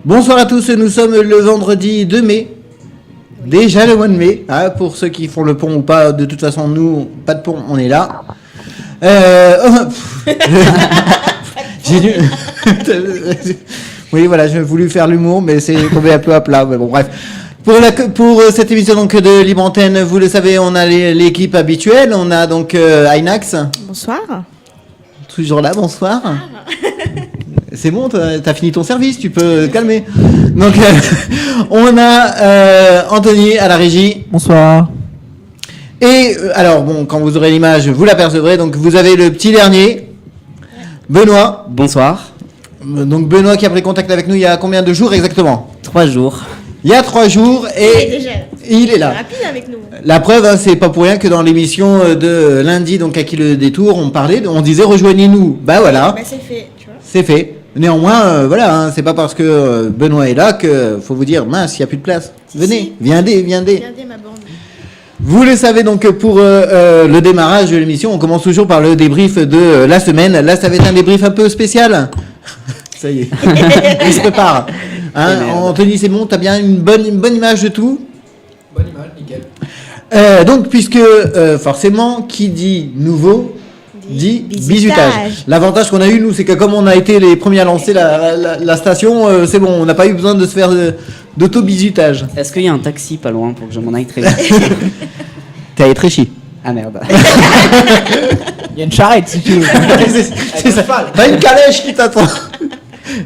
Bonsoir à tous, nous sommes le vendredi 2 mai. Déjà le mois de mai, hein, pour ceux qui font le pont ou pas, de toute façon nous, pas de pont, on est là. J'ai dû... Oui voilà, j'ai voulu faire l'humour, mais c'est tombé un peu à plat, mais bon bref. Pour cette émission donc de Libre Antenne, vous le savez, on a l'équipe habituelle, on a donc Inax. Bonsoir. Toujours là, bonsoir. C'est bon, t'as fini ton service, tu peux te calmer. Donc, on a Anthony à la régie. Bonsoir. Et alors, bon, quand vous aurez l'image, vous l'apercevrez. Donc, vous avez le petit dernier, Benoît. Bonsoir. Donc, Benoît qui a pris contact avec nous il y a combien de jours exactement ? 3 jours. Il y a 3 jours et il est là. Rapide avec nous. La preuve, hein, c'est pas pour rien que dans l'émission de lundi, donc à qui le détour, on disait rejoignez-nous. Bah voilà. Bah, c'est fait, tu vois. C'est fait. Néanmoins, voilà, hein, c'est pas parce que Benoît est là que faut vous dire mince, il y a plus de place. Venez, viendez. Viendez, ma bande. Vous le savez donc pour le démarrage de l'émission, on commence toujours par le débrief de la semaine. Là, ça va être un débrief un peu spécial. Ça y est, il se prépare. Hein, Anthony, c'est bon, t'as bien une bonne image de tout. Bonne image, nickel. Donc, puisque forcément, qui dit nouveau dit bisutage. L'avantage qu'on a eu, nous, c'est que comme on a été les premiers à lancer la station, c'est bon, on n'a pas eu besoin de se faire d'auto-bisutage. Est-ce qu'il y a un taxi pas loin pour que je m'en aille très vite? T'es allé très chier. Ah merde. Il y a une charrette si tu veux. C'est ça. T'as une calèche qui t'attend.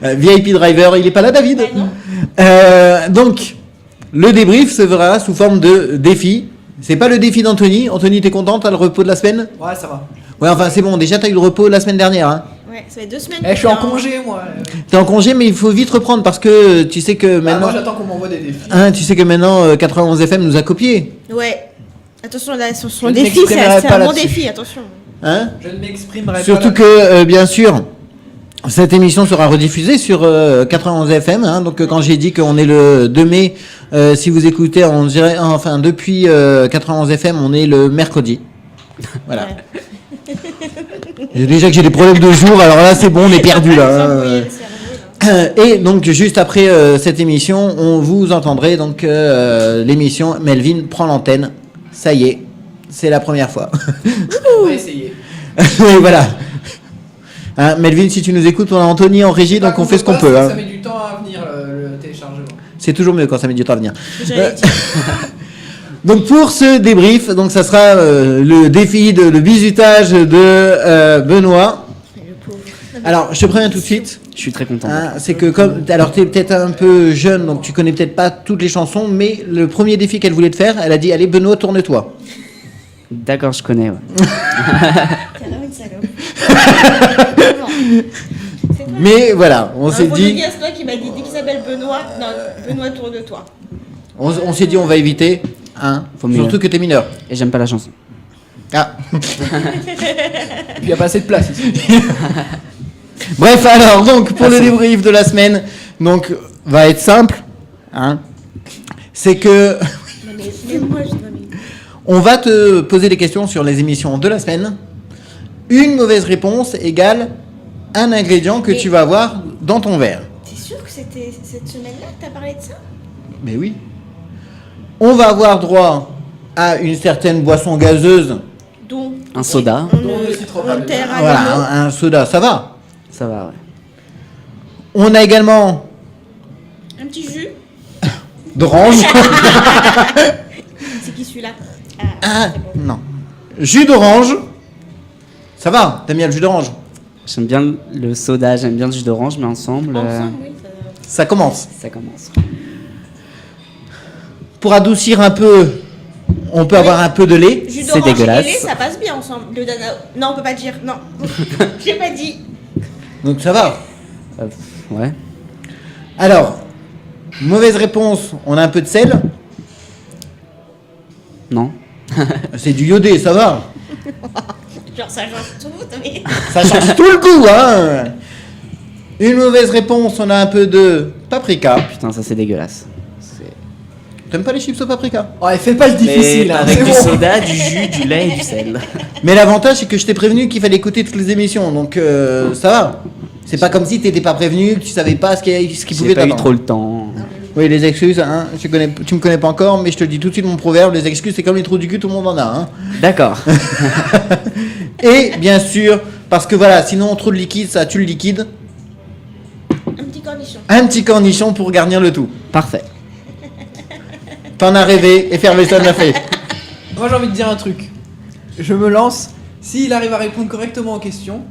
VIP driver, il est pas là, David? Donc, le débrief se verra sous forme de défi. C'est pas le défi d'Anthony. Anthony, t'es content? T'as le repos de la semaine? Ouais, ça va. Ouais, enfin, c'est bon. Déjà, t'as eu le repos la semaine dernière. Hein. Ouais, ça fait 2 semaines. Je suis en congé, moi. T'es en congé, mais il faut vite reprendre parce que tu sais que maintenant. Moi, j'attends qu'on m'envoie des défis. Hein, tu sais que maintenant, 91 FM nous a copié. Ouais. Attention, là, sur Je le ne défi, m'exprimerai c'est pas un bon là-dessus. défi, attention. Hein? Je ne m'exprimerai pas. Surtout que, bien sûr, cette émission sera rediffusée sur 91 FM. Hein, donc, quand j'ai dit qu'on est le 2 mai, si vous écoutez, on dirait, enfin, depuis 91 FM, on est le mercredi. Voilà. Ouais. Déjà que j'ai des problèmes de jour, alors là, c'est bon, on est perdu là. Ils ont hein. brouillé le cerveau, là. Et donc, juste après cette émission, on vous entendrez donc l'émission Melvin prend l'antenne. Ça y est, c'est la première fois. On va essayer. Oui, voilà. Hein, Melvin, si tu nous écoutes, on a Anthony en régie, donc on fait ce qu'on peut. Hein. Ça met du temps à venir le téléchargement. C'est toujours mieux quand ça met du temps à venir. J'allais dire. Donc pour ce débrief, donc ça sera le défi de le bisutage de Benoît. Le pauvre. Alors, je te préviens tout de suite. Je suis très content. Hein, c'est que comme alors t'es peut-être un peu jeune, donc tu connais peut-être pas toutes les chansons, mais le premier défi qu'elle voulait te faire, elle a dit allez Benoît, tourne-toi. D'accord, je connais. Ouais. T'as l'air une salope. Vraiment. C'est toi. Mais voilà, on s'est Faut dit, nous dire, c'est toi qui m'a dit dès qu'il s'appelle Benoît. Non, Benoît, tourne-toi. on s'est dit on va éviter, hein, Faut mieux. surtout que t'es mineur. Et j'aime pas la chanson. Ah. Et puis il n'y a pas assez de place ici. Bref, alors donc pour le débrief de la semaine, donc va être simple, hein. C'est que Mais moi, je dois m'y- on va te poser des questions sur les émissions de la semaine. Une mauvaise réponse égale un ingrédient que Mais- tu vas avoir dans ton verre. T'es sûr que c'était cette semaine-là que t'as parlé de ça? Mais oui. On va avoir droit à une certaine boisson gazeuse. Dont Un soda. Dont le citronade. on terre à Voilà, l'eau. un soda, ça va. Ça va, ouais. On a également Un petit jus. d'orange. C'est qui celui-là? Ah, c'est bon. non. Jus d'orange. Ça va, t'aimes bien le jus d'orange. J'aime bien le soda, j'aime bien le jus d'orange, mais ensemble, Ensemble, oui. Ça commence. ça commence. Pour adoucir un peu, on peut avoir un peu de lait. Jus C'est d'orange et dégueulasse. lait, ça passe bien ensemble. Le dana... Non, on peut pas dire. Non. J'ai pas dit. Donc ça va. Ouais. Alors, mauvaise réponse, on a un peu de sel. Non. C'est du iodé, ça va. Genre, ça change tout, mais. Ça change tout le goût, hein. Une mauvaise réponse, on a un peu de paprika. Putain, ça c'est dégueulasse. C'est- T'aimes pas les chips au paprika? Ouais, fais pas le difficile, Mais hein, avec c'est du bon. soda, du jus, du lait et du sel. Mais l'avantage, c'est que je t'ai prévenu qu'il fallait écouter toutes les émissions, donc ça va. C'est pas comme si t'étais pas prévenu, que tu savais pas ce qui pouvait J'ai pas eu t'attendre. trop le temps. Oui, les excuses, hein, tu me connais pas encore, mais je te le dis tout de suite mon proverbe, les excuses c'est comme les trous du cul, tout le monde en a. Hein. D'accord. Et bien sûr, parce que voilà, sinon trop de liquide, ça tue le liquide. Un petit cornichon. Un petit cornichon pour garnir le tout. Parfait. T'en as rêvé et Ferguson l'a fait. Moi j'ai envie de dire un truc. Je me lance. S'il arrive à répondre correctement aux questions,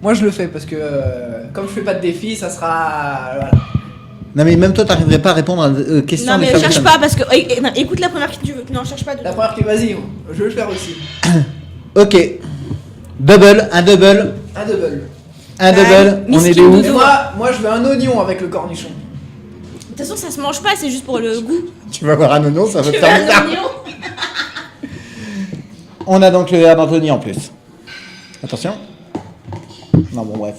moi je le fais parce que comme je fais pas de défi, ça sera. Voilà. Non mais même toi t'arriverais pas à répondre aux questions Non, de mais Ferguson. cherche pas parce que. Non, écoute la première question que tu veux. Non, cherche pas. La première qui vas-y, je vais le faire aussi. Ok. Double, un double, Un double. un Ouais, double. On est miskin des où? doudou. Et moi je veux un oignon avec le cornichon. De toute façon, ça se mange pas, c'est juste pour le goût. Tu vas avoir un oignon, ça va te Tu veux faire un bizarre. oignon? On a donc le verre d'Anthony en plus. Attention. Non bon bref.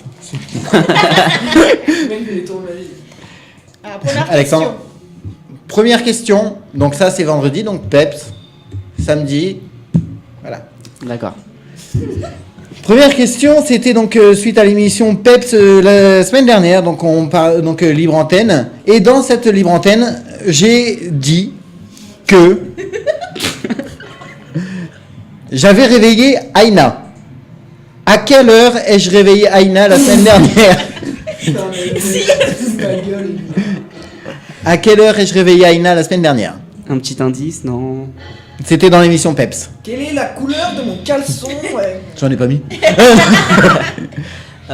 Même les tours de ma vie. Alors, première Alexandre. question. Première question. Donc ça c'est vendredi, donc Peps. Samedi. Voilà. D'accord. Première question, c'était donc suite à l'émission Peps la semaine dernière, donc on parle donc libre antenne. Et dans cette libre antenne, j'ai dit que j'avais réveillé Aïna. À quelle heure ai-je réveillé Aïna la semaine dernière? Putain, mais ma gueule. À quelle heure ai-je réveillé Aïna la semaine dernière? Un petit indice, non? C'était dans l'émission Peps. Quelle est la couleur de mon caleçon? Ouais. J'en ai pas mis. Ah, il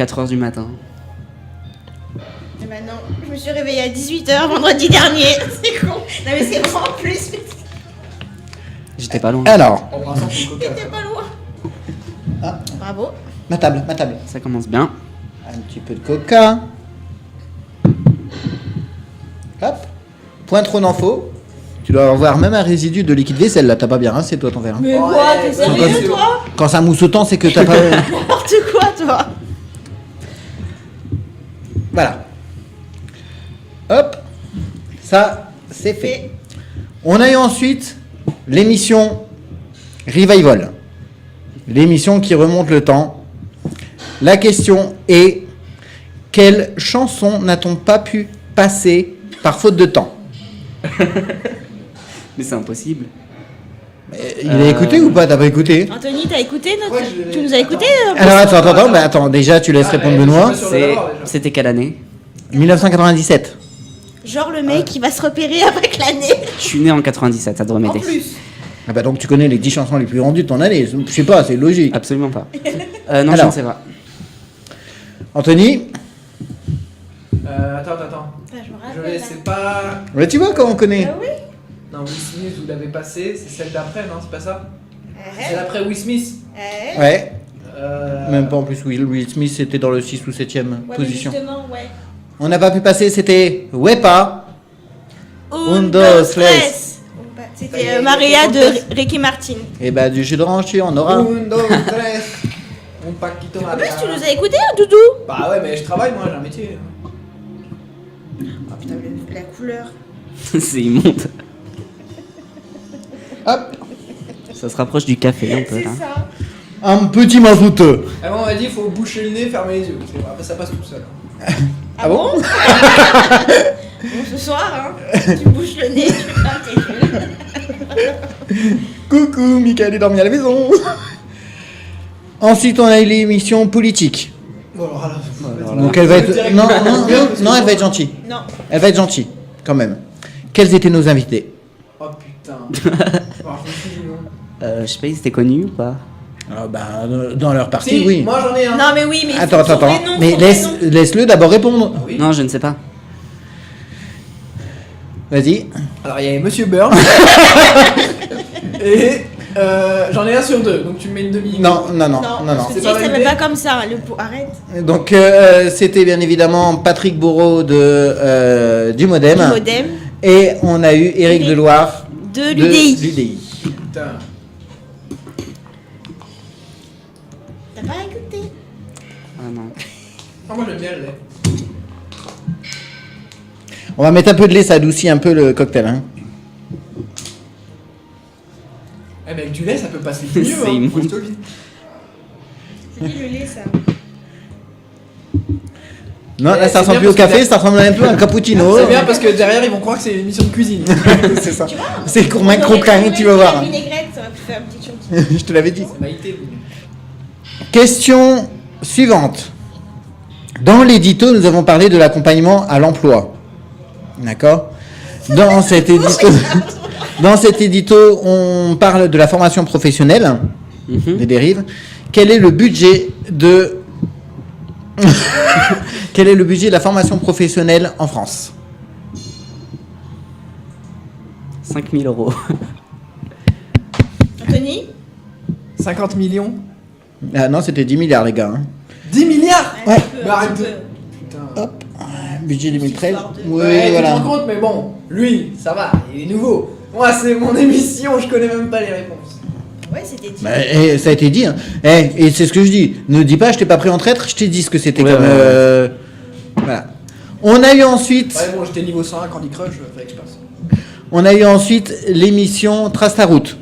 a- 4h du matin. Eh ben non, je me suis réveillée à 18h vendredi dernier. C'est con. Non, mais c'est vraiment plus. J'étais pas loin. Alors, En brassant son coca. T'es pas loin. Ah. Bravo. ma table. Ça commence bien. Un petit peu de coca. Hop. Point trop d'infos. Tu dois avoir même un résidu de liquide vaisselle là, t'as pas bien rincé toi ton verre. Hein. Mais Ouais, quoi, t'es c'est sérieux bon. toi? Quand ça mousse autant, c'est que t'as pas. N'importe quoi toi. Voilà. Hop. Ça, c'est fait. On a eu ensuite l'émission Revival. L'émission qui remonte le temps. La question est: quelle chanson n'a-t-on pas pu passer par faute de temps? Mais c'est impossible. Il a écouté ou pas? T'as pas écouté? Anthony, t'as écouté notre... Ouais, je l'ai- Tu nous as écouté Alors attends, déjà tu laisses répondre Benoît. Sur le C'est- bord, déjà. C'était quelle année? 1997. Genre le mec qui va se repérer avec l'année. Je suis né en 97, ça devrait En m'aider. plus. Ah bah donc tu connais les 10 chansons les plus vendues de ton année. Je sais pas, c'est logique. Absolument pas. Non, je Alors. ne sais pas. Anthony, Attends. Ah, je me Je rappelle. l'ai, là. c'est pas. mais tu vois comment on connaît. Ah oui. Non, Will Smith, vous l'avez passé, c'est celle d'après, non? C'est pas ça? C'est Ouais. l'après Will Smith. Ouais, Euh... même pas en plus. Will Smith c'était dans le 6 ou 7ème Ouais, mais position. justement, ouais. On n'a pas pu passer, c'était Wepa. Un, dos, dos, tres. tres. C'était Maria de Ricky Martin. Et bah du jus d'orange, on aura. Un, dos, tres. Un paquito En plus, tu Maria. nous as écouté, hein, Doudou? Bah ouais, mais je travaille, moi, j'ai un métier. Oh putain, la couleur. C'est immonde. Hop, Ça se rapproche du café un peu C'est là. ça. un petit mazouteux. Ah bon, on m'a dit, il faut boucher le nez, fermer les yeux. C'est vrai, après, ça passe tout seul. Ah bon? Bon, ce soir, hein, tu bouges le nez, tu fermes tes yeux. Coucou, Michael est dormi à la maison. Ensuite, on a eu l'émission politique. Bon, alors là. Donc elle va être. Direct. Non, elle va être gentille. Non. Elle va être gentille, quand même. Quels étaient nos invités? Oh putain. Bon, je me suis dit non. Je sais pas, ils étaient connus ou pas? Ah bah, dans leur partie, Si, oui. moi j'en ai un. Non, mais oui, mais. Attends. son prénom, Mais son prénom. laisse-le d'abord répondre. Ah oui. Non, je ne sais pas. Vas-y. Alors il y avait Monsieur Burns. Et j'en ai un sur deux, donc tu me mets une demi. Non. Parce que C'est tu pas sais, ça validé. va pas comme ça. Arrête. Donc, c'était bien évidemment Patrick Bourreau du Modem. Du modem. Et on a eu Éric Éric Deloire De l'UDI. l'UDI. Putain. T'as pas écouté? Ah non. Ah, moi j'aime bien le lait. On va mettre un peu de lait, ça adoucit un peu le cocktail. Hein. Eh, mais avec du lait, ça peut passer mieux. C'est hein. immonde. Je te le dis. C'est qui le lait, ça? Non, là, Eh, ça c'est ressemble bien plus au parce que café, ça ressemble un peu à un cappuccino. C'est bien parce que derrière ils vont croire que c'est une émission de cuisine. C'est ça. Tu vois, C'est Courmin on aurait Croquin, pu tu vas mettre voir. La vinaigrette, ça aurait pu faire une petite chose. Je te l'avais dit. C'est Maïté. Question suivante. Dans l'édito, nous avons parlé de l'accompagnement à l'emploi. D'accord ? Dans cet édito, on parle de la formation professionnelle, des dérives. Quel est le budget de Quel est le budget de la formation professionnelle en France ? 5 000 euros. Anthony 50 millions. Ah non, c'était 10 milliards, les gars. hein. 10 milliards. Un Ouais. petit peu, Bah, un arrête petit de- peu. Putain. Budget 2013. Histoire de- Oui, Ouais, tu te voilà. rends compte, mais bon, lui, ça va, il est nouveau. Moi, c'est mon émission, je connais même pas les réponses. Ouais, c'était dit. Bah, ça a été dit. Hein. Et c'est ce que je dis. Ne dis pas, je t'ai pas pris en traître, je t'ai dit ce que c'était Ouais, comme. ouais, Voilà. On a eu ensuite. Ouais, bon, j'étais niveau 101 Candy Crush, fallait que je passe. On a eu ensuite l'émission Trace ta route.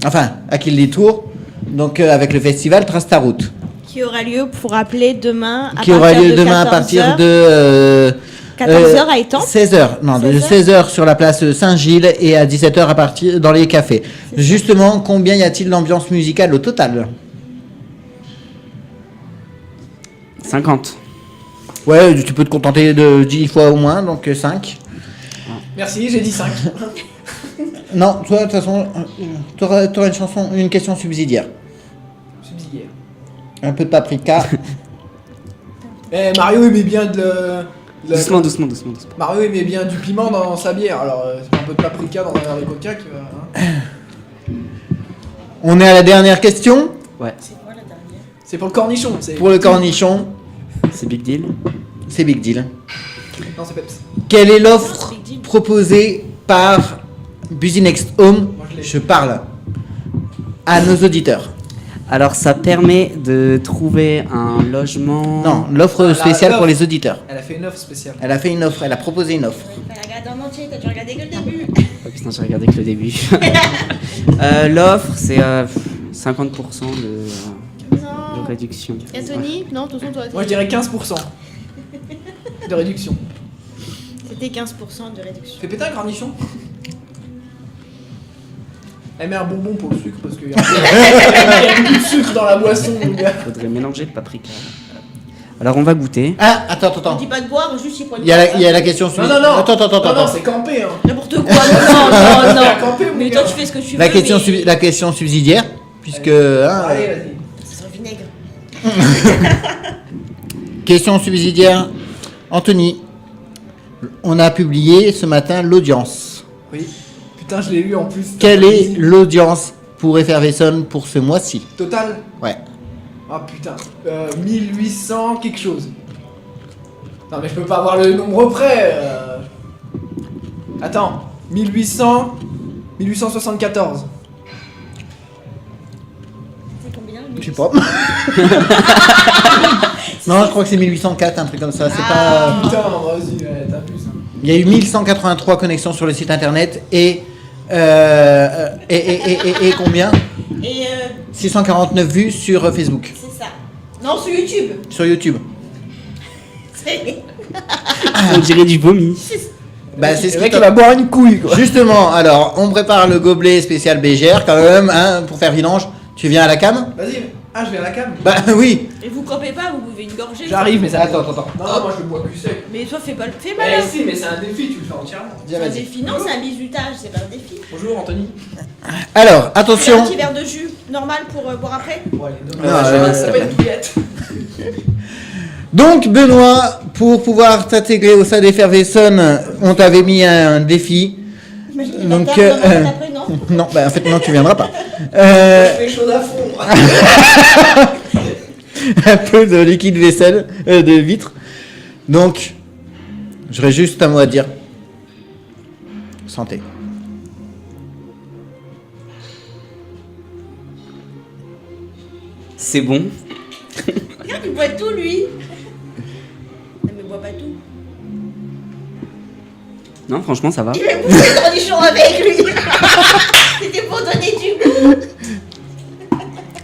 Enfin, à qui le détour. Donc avec le festival Trace ta route. Qui aura lieu, pour rappeler, demain à Qui aura partir lieu de demain à 14 partir heures. de 14h à Étampes. 16h. Non, de 16h. 16h sur la place Saint-Gilles et à 17h à partir dans les cafés. Justement, combien y a-t-il d'ambiance musicale au total ? 50. Ouais, tu peux te contenter de 10 fois au moins, donc 5. Merci, j'ai dit 5. Non, toi, de toute façon, t'auras une question subsidiaire. Subsidiaire. Un peu de paprika. Eh, Mario aimait bien Doucement. Mario aimait bien du piment dans sa bière, alors c'est un peu de paprika dans un verre de coca qui va. Hein. On est à la dernière question. Ouais, C'est quoi la dernière? C'est pour le cornichon, c'est. Pour le cornichon, c'est big deal. c'est Big Deal. Non, c'est Peps. Quelle est Non, l'offre c'est Big Deal. proposée par Busy Next Home ? Moi, je l'ai. Je parle à nos auditeurs. Alors, ça permet de trouver un logement. Non, l'offre La- spéciale pour l'offre. les auditeurs. Elle a fait une offre spéciale. Elle a fait une offre, elle a proposé une offre. T'as pas regardé en entier, t'as dû regarder que le début. Oh, putain, j'ai regardé que le début. L'offre, c'est 50% de Non. réduction. Anthony Non, de toute façon, toi, Moi, je dirais 15% de réduction. c'était 15% de réduction. Fais péter un cornichon. Elle met un bonbon pour le sucre parce qu'il y a beaucoup de sucre dans la boisson, mon gars. Faudrait mélanger le paprika. Alors, on va goûter. Ah, attends. On dit pas de boire, juste il faut Il y a la question Non, suivante. non, non. Attends. Non, non, c'est campé, hein. N'importe quoi, non, C'est à camper, mon Mais gars. toi, tu fais ce que tu veux. La question, mais... la question subsidiaire, puisque... hein, Allez, vas-y. Ça sent le vinaigre. question subsidiaire. Anthony, on a publié ce matin l'audience. Oui. Putain, je l'ai lu en plus. Quelle est l'audience pour Effervescent pour ce mois-ci ? Total. Ouais. Ah putain. 1800 quelque chose. Non, mais je peux pas avoir le nombre près. Attends. 1874. C'est combien Je sais pas. Non, je crois que c'est 1804, un truc comme ça. C'est Ah. pas. Putain, vas-y, ouais, t'as plus. Hein. Il y a eu 1183 connexions sur le site internet et combien Et 649 vues sur Facebook, c'est ça. Non, sur YouTube. sur YouTube. C'est... On dirait du vomi. Bah, c'est ce Le qui mec, il va boire une couille, quoi. Justement, alors, on prépare le gobelet spécial Bégère quand même, hein, pour faire vidange. Tu viens à la cam ? Vas-y. Ah, je vais à la cam. Bah oui. Et vous campez pas, vous buvez une gorgée. J'arrive, mais ça. Attends. Non, moi je le bois plus sec. Mais toi, fais pas le. Fais Eh malin. si, mais c'est un défi, tu le fais entièrement. C'est un défi. Non, c'est un bisutage, c'est pas un défi. Bonjour Anthony. Alors, C'est un attention. petit verre de jus normal pour boire après. Bon, allez, Non, ça va être douillette. Donc, Benoît, pour pouvoir t'intégrer au sein d'Effervescent, on t'avait mis un défi. Imagine, Donc, il va te faire après, non. Non, bah en fait, non, tu viendras pas. Je fais chaud à fond. Un peu de liquide vaisselle, de vitre. Donc, j'aurais juste un mot à dire. Santé. C'est bon. Regarde, il boit tout, lui. Non, mais bois pas tout. Non, franchement, ça va. Il a poussé le cornichon avec lui. C'était pour donner du goût.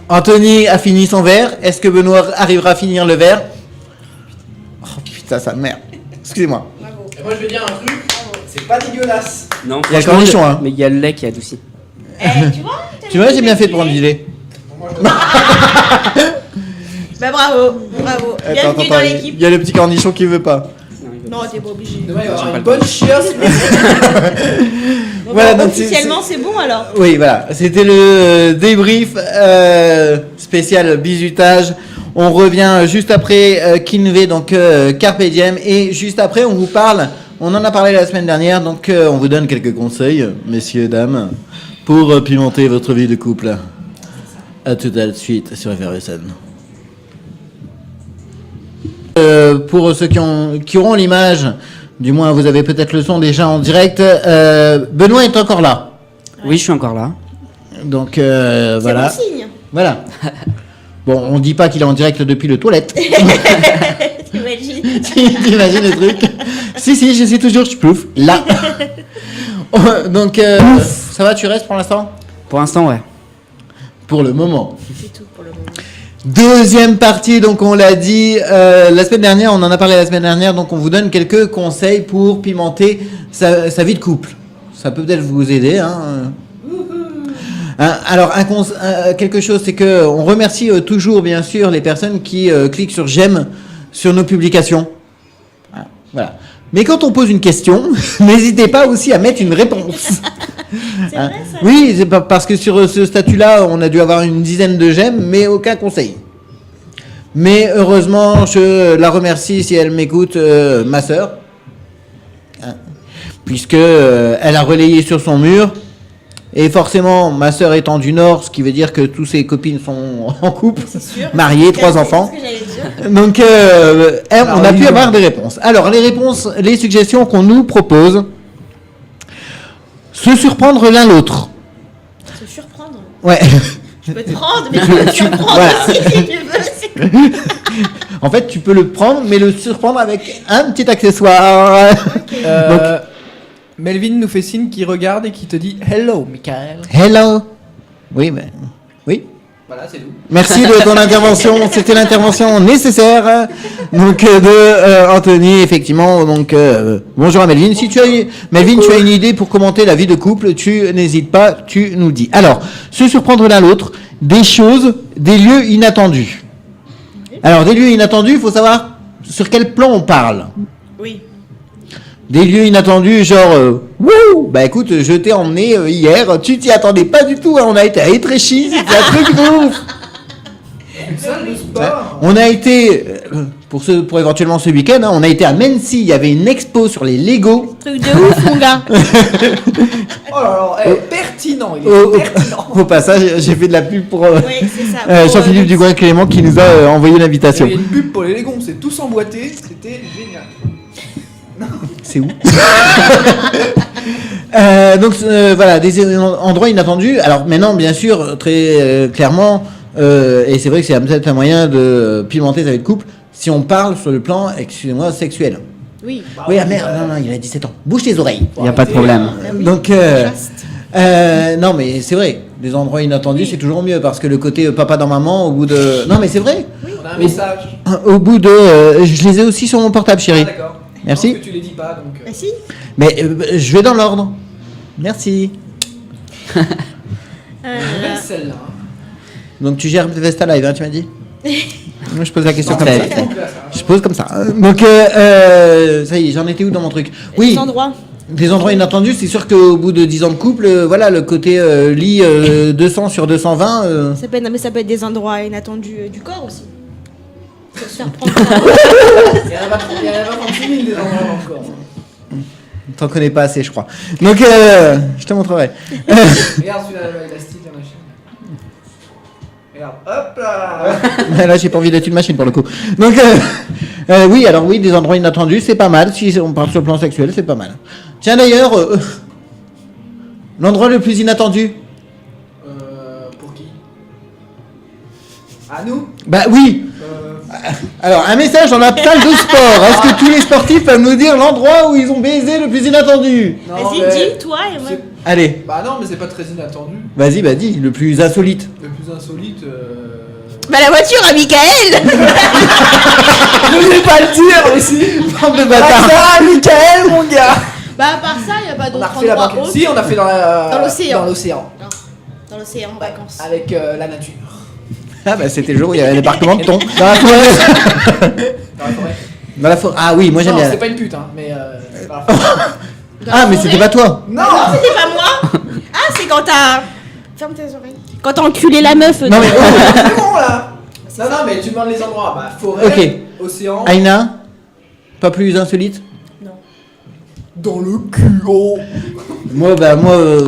Anthony a fini son verre. Est-ce que Benoît arrivera à finir le verre ? Oh putain. Putain, sa mère. Excusez-moi. Bravo. Et moi je vais dire un truc, c'est pas dégueulasse. Non, Il y a le franchement, cornichon, hein. mais il y a le lait qui adoucit. Tu vois Tu vois, j'ai bien fait de prendre du lait. Bon, moi, je... Bah bravo, bravo. Bienvenue dans l'équipe. Il y a le petit cornichon qui veut pas. Non, t'es pas obligé. Demain il va y avoir pas une le bonne chieuse. Bon, Voilà, bah, donc c'est- officiellement, c'est bon alors. Oui, voilà. C'était le débrief spécial bisutage. On revient juste après Kinvey, donc Carpe Diem. Et juste après, on vous parle, on en a parlé la semaine dernière, donc on vous donne quelques conseils, messieurs, dames, pour pimenter votre vie de couple. À tout de suite sur FRSN. Pour ceux qui auront l'image, du moins vous avez peut-être le son déjà en direct, Benoît est encore là. Oui, je suis encore là. Donc C'est voilà. bon signe. Voilà. Bon, on dit pas qu'il est en direct depuis le toilette. T'imagines. T'imagines le truc? Si, je suis toujours plouf, là. Donc, ça va, tu restes pour l'instant? Pour l'instant, ouais. Pour le moment. C'est tout pour le moment. Deuxième partie, donc on l'a dit la semaine dernière, on en a parlé la semaine dernière, donc on vous donne quelques conseils pour pimenter sa vie de couple. Ça peut peut-être vous aider, hein. Alors, quelque chose, c'est que on remercie toujours, bien sûr, les personnes qui cliquent sur j'aime sur nos publications. Voilà. Mais quand on pose une question, n'hésitez pas aussi à mettre une réponse. C'est vrai ça. Oui, c'est pas parce que sur ce statut-là, on a dû avoir une dizaine de j'aime, mais aucun conseil. Mais heureusement, je la remercie si elle m'écoute, ma sœur, puisque elle a relayé sur son mur. Et forcément, ma sœur étant du Nord, ce qui veut dire que tous ses copines sont en couple, C'est sûr. mariées, 3 enfants. C'est ce que j'allais dire. Donc, on a pu avoir des réponses. Alors, les réponses, les suggestions qu'on nous propose, se surprendre l'un l'autre. Se surprendre. Ouais. Je peux te prendre, mais tu peux te surprendre Voilà. aussi si tu veux. En fait, tu peux le prendre, mais le surprendre avec un petit accessoire. Melvin nous fait signe qu'il regarde et qui te dit hello, Michael. Hello. Oui, ben, oui. Voilà, c'est tout. Merci de ton intervention. C'était l'intervention nécessaire donc de Anthony, effectivement. Donc bonjour à Melvin. Si tu as Melvin, tu as une idée pour commenter la vie de couple, tu n'hésites pas, tu nous dis. Alors, se surprendre l'un l'autre, des choses, des lieux inattendus. Alors, des lieux inattendus, il faut savoir sur quel plan on parle. Oui. Des lieux inattendus, genre, wouh, bah écoute, je t'ai emmené hier, tu t'y attendais pas du tout, hein, on a été à Étréchy, c'était un truc de ouf. Une salle de sport. On a été, pour éventuellement ce week-end, hein, on a été à Mency, il y avait une expo sur les Lego. Truc de ouf, mon gars. Oh là là, pertinent, il est Au, pertinent. au passage, j'ai fait de la pub pour Oui, c'est ça. Pour, Jean-Philippe Dugoin-Clément qui nous a envoyé Il y l'invitation. avait une pub pour les Légons, c'est tous emboîtés, c'était génial. C'est où donc voilà, des endroits inattendus. Alors maintenant, bien sûr, très clairement, et c'est vrai que c'est peut-être un moyen de pimenter sa vie de couple, si on parle sur le plan, excusez-moi, sexuel. Oui. Oui, ah merde, non, il a 17 ans. Bouge tes oreilles. Il n'y a pas de problème. Donc, Chaste. non, mais c'est vrai, des endroits inattendus, c'est toujours mieux, parce que le côté papa dans maman, au bout de... Non, mais c'est vrai, On a un message. au bout de... je les ai aussi sur mon portable, Ah, chérie. d'accord. Merci. Je pense que tu les dis pas, donc. Bah si. Mais je vais dans l'ordre. Merci. Nouvelle celle-là. hein. Donc tu gères Vesta Live, hein, tu m'as dit. Moi je pose la question Non, comme c'est ça. pas trop classe, hein. Je pose comme ça. Donc ça y est, j'en étais où dans mon truc? Oui, Des endroits. des endroits inattendus. C'est sûr qu'au bout de 10 ans de couple, voilà, le côté lit 200 sur 220. Ça peut être, non, mais ça peut être des endroits inattendus du corps aussi. Pour se faire prendre. Il y en a pas 36 000 des endroits dans le corps. T'en connais pas assez, je crois. Donc je te montrerai. Regarde celui-là, l'élastique, la machine. Regarde, hop là. Là, j'ai pas envie d'être une machine pour le coup. Donc oui, alors oui, des endroits inattendus, c'est pas mal. Si on parle sur le plan sexuel, c'est pas mal. Tiens d'ailleurs, l'endroit le plus inattendu. Pour qui? À nous? Bah oui. Alors, un message dans la salle de sport. Est-ce que tous les sportifs peuvent nous dire l'endroit où ils ont baisé le plus inattendu? Non, Vas-y, mais- dis, toi et moi. c'est- Allez, Bah non, mais c'est pas très inattendu. vas-y, bah dis, le plus insolite. Le plus insolite, Bah la voiture à Michael. Je vais pas le dire aussi. Bande de bâtards. Ah, Michael, mon gars. Bah à part ça, il y a pas On a d'autres refait la endroits banquette. autres. Si, on a fait Dans l'océan. Dans l'océan. Dans l'océan en vacances. Avec la nature. Ah bah c'était le jour où il y avait un débarquement de thon. Dans la forêt. Dans la forêt. Dans la forêt. Ah oui, moi j'aime Non, bien. c'est pas une pute, hein, mais dans la forêt. Ah mais c'était pas toi. Non. Non, c'était pas moi. Ah, c'est quand t'as. Ferme tes oreilles. Quand t'as enculé la meuf. Non mais C'est bon là. Non, mais tu demandes les endroits. Bah, forêt, Ok. océan. Aïna, pas plus insolite. Dans le cul. Oh. Moi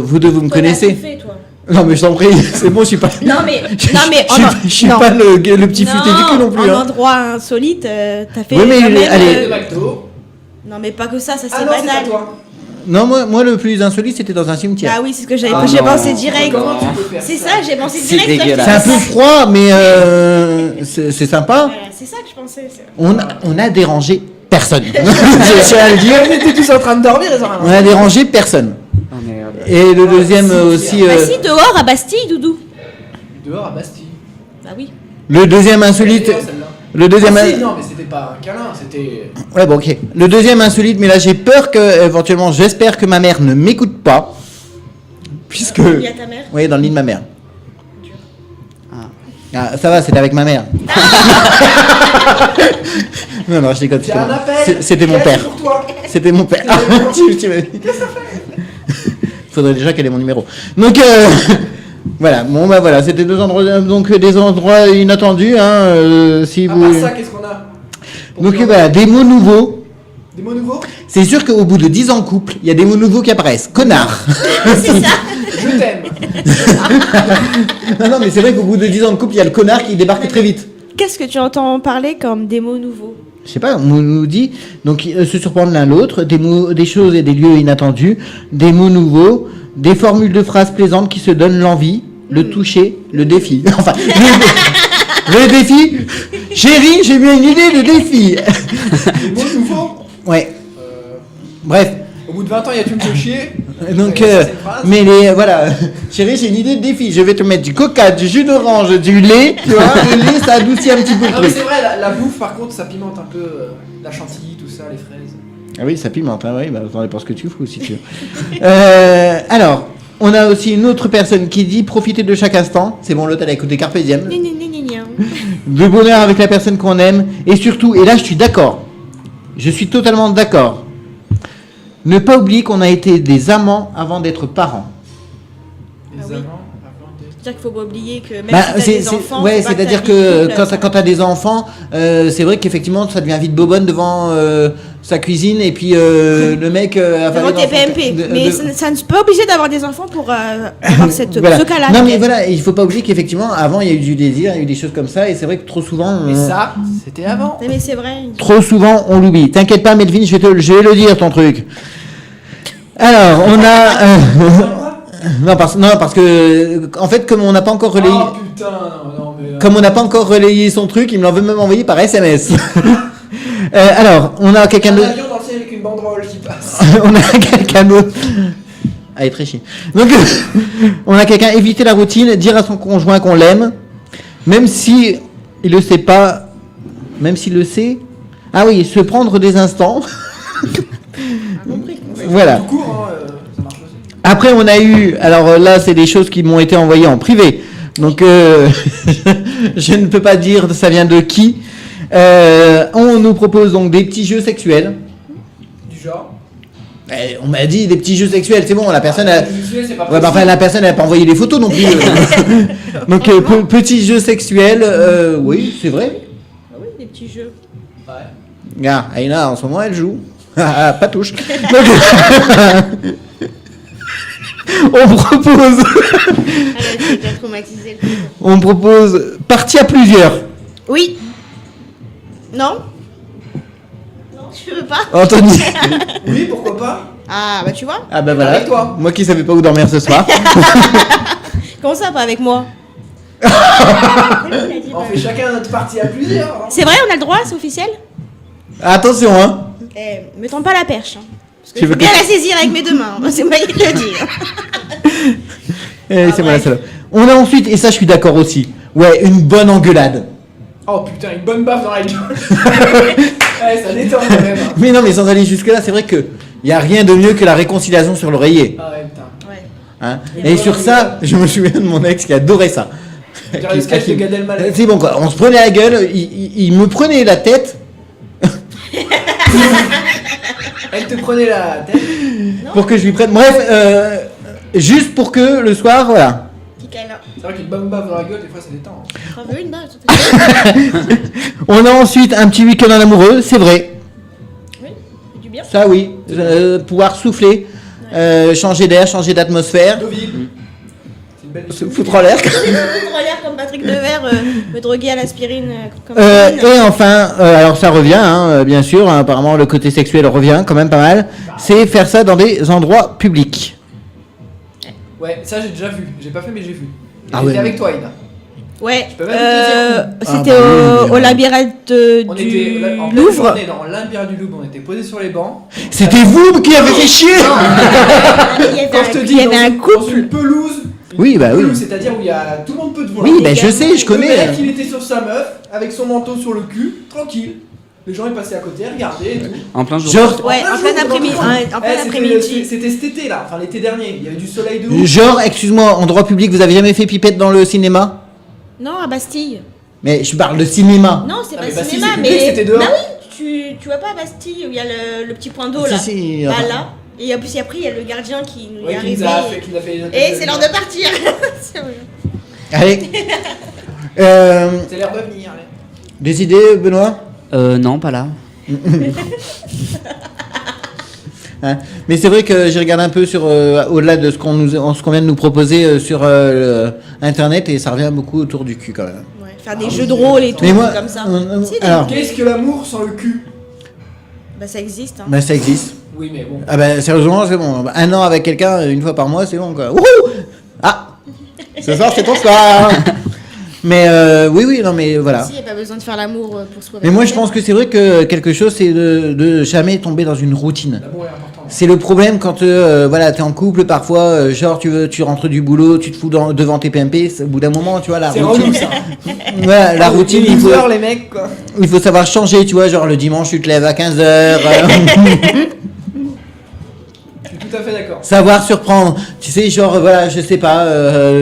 vous deux vous me connaissez. Fait, toi. Non mais je t'en prie, c'est bon, je suis pas. Non mais Je suis pas le petit futé du cul non plus. En Hein. endroit insolite, t'as fait. Oui, mais quand même, allez. De McDo. Non mais pas que ça, ça c'est Ah non, c'est banal. pas toi. Non moi le plus insolite c'était dans un cimetière. Ah oui, c'est ce que j'ai Ah j'ai non. pensé direct. Comment tu peux faire C'est ça, j'ai pensé C'est direct. dégueulasse. C'est un peu froid mais c'est sympa. Voilà, c'est ça que je pensais. On a dérangé personne. Je tiens à le dire. On était tous en train de dormir, ils ont rien. On a dérangé personne. Oh merde. Et le deuxième aussi. Bah si, dehors à Bastille, Doudou. Dehors à Bastille. Bah oui. Le deuxième insolite. D'ailleurs, celle-là. Le deuxième. Ah, si, non, mais c'était pas un câlin, c'était. Ouais bon ok. Le deuxième insolite, mais là j'ai peur que éventuellement, j'espère que ma mère ne m'écoute pas, puisque. Il y a ta mère. Oui, dans le lit de ma mère. Ah. Ah, ça va, c'était avec ma mère. non, je déconne. J'ai un appel. C'était mon Quel père. pour toi. C'était mon père. C'était mon père. Tu m'as dit. Faudrait déjà qu'elle ait mon numéro. Donc voilà, bon bah voilà, c'était deux endroits, donc des endroits inattendus, hein, si À vous. part ça, qu'est-ce qu'on a pour Donc toi voilà, des mots nouveaux. Des mots nouveaux. C'est sûr qu'au bout de 10 ans de couple, il y a des mots nouveaux qui apparaissent. Connard. C'est ça. Je t'aime. Non, mais c'est vrai qu'au bout de 10 ans de couple, il y a le connard qui débarque très vite. Qu'est-ce que tu entends parler comme des mots nouveaux? Je sais pas, on nous dit, donc se surprendre l'un l'autre, des mots, des choses et des lieux inattendus, des mots nouveaux, des formules de phrases plaisantes qui se donnent l'envie, le toucher, le défi. Enfin, le défi. Chérie, j'ai bien une idée de défi. Des mots nouveaux. Ouais. Bref. Au bout de 20 ans, il y a tu me fais chier. Donc, Ça, c'est une phrase. mais les, voilà, chérie, j'ai une idée de défi. Je vais te mettre du coca, du jus d'orange, du lait, tu vois. Le lait, ça adoucit un petit peu le Non, mais truc. c'est vrai, la bouffe, par contre, ça pimente un peu la chantilly, tout ça, les fraises. Ah oui, ça pimente, hein, oui, bah, ça dépend ce que tu fous, si tu veux. Alors, on a aussi une autre personne qui dit profiter de chaque instant. C'est bon, l'autre, elle a écouté Carpe Diem. Gna, gna, gna, gna, gna. De bonheur avec la personne qu'on aime. Et surtout, et là, je suis d'accord. Je suis totalement d'accord. Ne pas oublier qu'on a été des amants avant d'être parents. Les Ah oui. amants, avant de- C'est-à-dire qu'il faut pas oublier que même Bah, si t'as des enfants, ouais, faut pas c'est-à-dire ta vie de que couple, quand t'as des enfants, c'est vrai qu'effectivement ça devient vite bobonne devant sa cuisine et puis le mec devant tes PMP. Mais ça ne peut pas obliger d'avoir des enfants pour avoir voilà. ce cas-là. Non mais peut-être. voilà, il faut pas oublier qu'effectivement avant il y a eu du désir, il y a eu des choses comme ça et c'est vrai que trop souvent Mais ça, c'était avant. Mais c'est vrai. trop souvent on l'oublie. T'inquiète pas Melvin, je vais le dire ton truc. Alors on a non parce que en fait comme on n'a pas encore relayé Oh putain, non, mais. Comme on n'a pas encore relayé son truc, il me l'en veut même envoyer par SMS. Alors, on a quelqu'un un d'autre. avion dans le ciel avec une banderole qui passe. On a quelqu'un d'autre. Ah, il est très chiant. Donc, on a quelqu'un éviter la routine, dire à son conjoint qu'on l'aime, même si il le sait pas, même s'il le sait. Ah oui, se prendre des instants. Voilà. Tout court, hein, ça marche aussi. Après, on a eu, alors là, c'est des choses qui m'ont été envoyées en privé. Donc, je ne peux pas dire ça vient de qui. On nous propose donc des petits jeux sexuels. Du genre. On m'a dit des petits jeux sexuels, c'est bon, la personne a... Le visuel, c'est pas Ouais, bah, enfin, possible. la personne n'a pas envoyé les photos non plus. Donc, petits jeux sexuels, oui, c'est vrai. Ah oui, des petits jeux. Ouais. Regarde, Aïna, en ce moment, elle joue. Pas touche. Donc, on propose... Ah, j'ai déjà traumatisé le coup. On propose partie à plusieurs. Oui. Non. Non, tu veux pas. Anthony. Oui, pourquoi pas. Ah bah tu vois. Ah bah voilà. Avec toi. Moi qui savais pas où dormir ce soir. Comment ça pas avec moi? On fait chacun notre partie à plusieurs. hein. C'est vrai, on a le droit, c'est officiel. Attention, hein. Mettons pas la perche. Hein. Parce que Tu je veux veux bien que- la saisir avec mes deux mains. C'est moi qui te le dis. C'est moi la bref. seule. On a ensuite, et ça je suis d'accord aussi, Ouais, une bonne engueulade. Oh putain, une bonne baffe dans la gueule. Ouais, ça détend quand même. Hein. Mais non, mais sans aller jusque-là, c'est vrai que y a rien de mieux que la réconciliation sur l'oreiller. Ah ouais, putain. Ouais. Hein. Et sur ça, je me souviens de mon ex qui adorait ça. Genre le sketch de Gad Elmaleh. C'est bon quoi, on se prenait la gueule, il me prenait la tête Elle te prenait la tête. pour que je lui prenne. Bref, juste pour que le soir, voilà. Kikala. C'est vrai qu'une bonne baffe dans la gueule, des fois ça détend. Hein. T'en veux une balle, toi, On a ensuite un petit week-end en amoureux, c'est vrai. Oui, c'est du bien. Ça oui, pouvoir souffler, changer d'air, changer d'atmosphère, Deauville. C'est une belle se foutre en l'air. Foutre en l'air comme Patrick Devers, me droguer à l'aspirine comme Et enfin, alors ça revient, hein, bien sûr, hein, apparemment le côté sexuel revient quand même pas mal, c'est faire ça dans des endroits publics. Ouais, ça j'ai déjà vu. J'ai pas fait, mais j'ai vu. Ah J'étais ouais. avec toi, Ida. Ouais, peux même te dire. c'était Ah bah oui, au labyrinthe On du était en pleine Louvre. journée dans l'Impérial du Louvre, on était posés sur les bancs. C'était vous qui avez fait chier. Quand je te dis, il y avait un dans couple. une pelouse. Oui, bah oui. Pelouse, c'est-à-dire où il y a tout le monde peut te voir. Oui, bah je sais, je Le connais. mec, il était sur sa meuf, avec son manteau sur le cul, tranquille. Les gens ils passaient à côté, regardaient et tout. En plein jour. Genre, Ouais, en plein après-midi. En plein après-midi. C'était cet été là, enfin l'été dernier, il y avait du soleil de ouf. genre, excuse-moi, endroit public, vous avez jamais fait pipette dans le cinéma? Non, à Bastille. Mais je parle de cinéma. Non, c'est Ah, pas mais Bastille, cinéma, c'est public, mais. c'était dehors. Bah oui, tu vois pas à Bastille où il y a le petit point d'eau là. Si, Bah enfin, là. Et en plus, après, il y a le gardien qui nous est Ouais, qui arrivé. nous a fait, qui nous a fait. Et c'est l'heure de partir. C'est vrai. Allez. C'est l'heure de venir. Allez. Des idées, Benoît? Non, pas là. Hein, mais c'est vrai que j'ai regardé un peu sur au-delà de ce qu'on vient de nous proposer sur internet et ça revient beaucoup autour du cul quand même. Ouais, faire des jeux de rôle et tout, Mais moi, comme ça. Si, alors, Qu'est-ce que l'amour sans le cul? Bah, ça existe. Hein. bah ça existe. Oui, mais bon. Ah bah sérieusement, c'est bon. Un an avec quelqu'un, une fois par mois, c'est bon quoi. Wouhou. Ah, ce soir c'est ton soir. Mais oui, non mais voilà. Si, il n'y a pas besoin de faire l'amour pour soi. Mais moi je pense que c'est vrai que quelque chose c'est de jamais tomber dans une routine. L'amour est important. C'est le problème quand voilà, t'es en couple parfois, genre tu rentres du boulot, tu te fous devant tes PMP, au bout d'un moment, tu vois, la C'est routine. relou ça. Ouais, la routine, Les il faut, losers, les mecs quoi. il faut savoir changer, tu vois, genre le dimanche tu te lèves à 15h. Je suis tout à fait d'accord. Savoir surprendre, tu sais, genre voilà, je sais pas,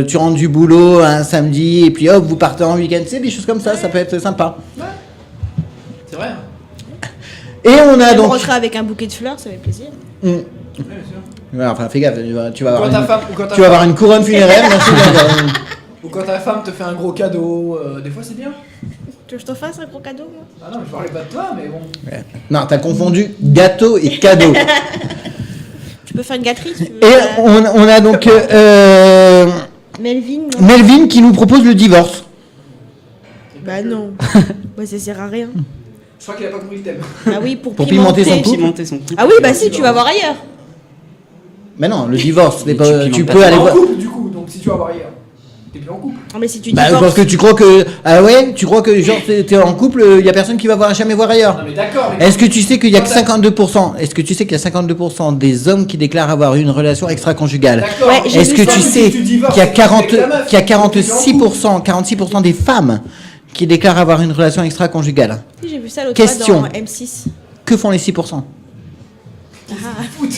tu rentres du boulot un samedi et puis hop, vous partez en week-end, tu sais, des choses comme ça peut être sympa. C'est vrai. Et on a On donc. rentrera avec un bouquet de fleurs, ça fait plaisir. Mm. Ouais, bien sûr. Ouais, enfin, fais gaffe, tu vas avoir, Quand ta une, femme, ou quand ta tu vas femme- avoir une couronne funéraire. merci, ou quand ta femme te fait un gros cadeau, des fois c'est bien. Tu veux que je te fasse un gros cadeau, moi? Ah non, mais je parlais pas de toi, mais bon. Ouais. Non, t'as confondu gâteau et cadeau. Tu peux faire une gâterie, si tu veux. Et on a donc Melvin, non? Melvin qui nous propose le divorce. Bah non. Bah ça sert à rien. Je crois qu'il a pas compris le thème. Ah oui, pour pimenter son couple. Pimenter son couple. Ah oui, bah si, tu vas voir ailleurs. Mais non, le divorce, c'est Mais pas, tu tu pimentes peux pas aller T'es en voir. couple du coup, donc si tu vas voir ailleurs, t'es plus en couple. Ah, mais si tu Bah, divorces. parce que tu crois que. Ah ouais, tu crois que genre t'es en couple, y a personne qui va jamais voir ailleurs. Non mais d'accord, mais Est-ce que tu sais qu'il y a que Quand 52%? Est-ce que tu sais qu'il y a 52% des hommes qui déclarent avoir eu une relation extra-conjugale? d'accord. Ouais, j'ai Est-ce vu que ça. tu sais divorces, qu'il y a c'est avec la 40, meuf, qu'il y a t'es plus en couple. 46% des femmes qui déclarent avoir une relation extra-conjugale? Si, j'ai vu ça l'autre Question. fois dans M6. Que font les 6%? Foot.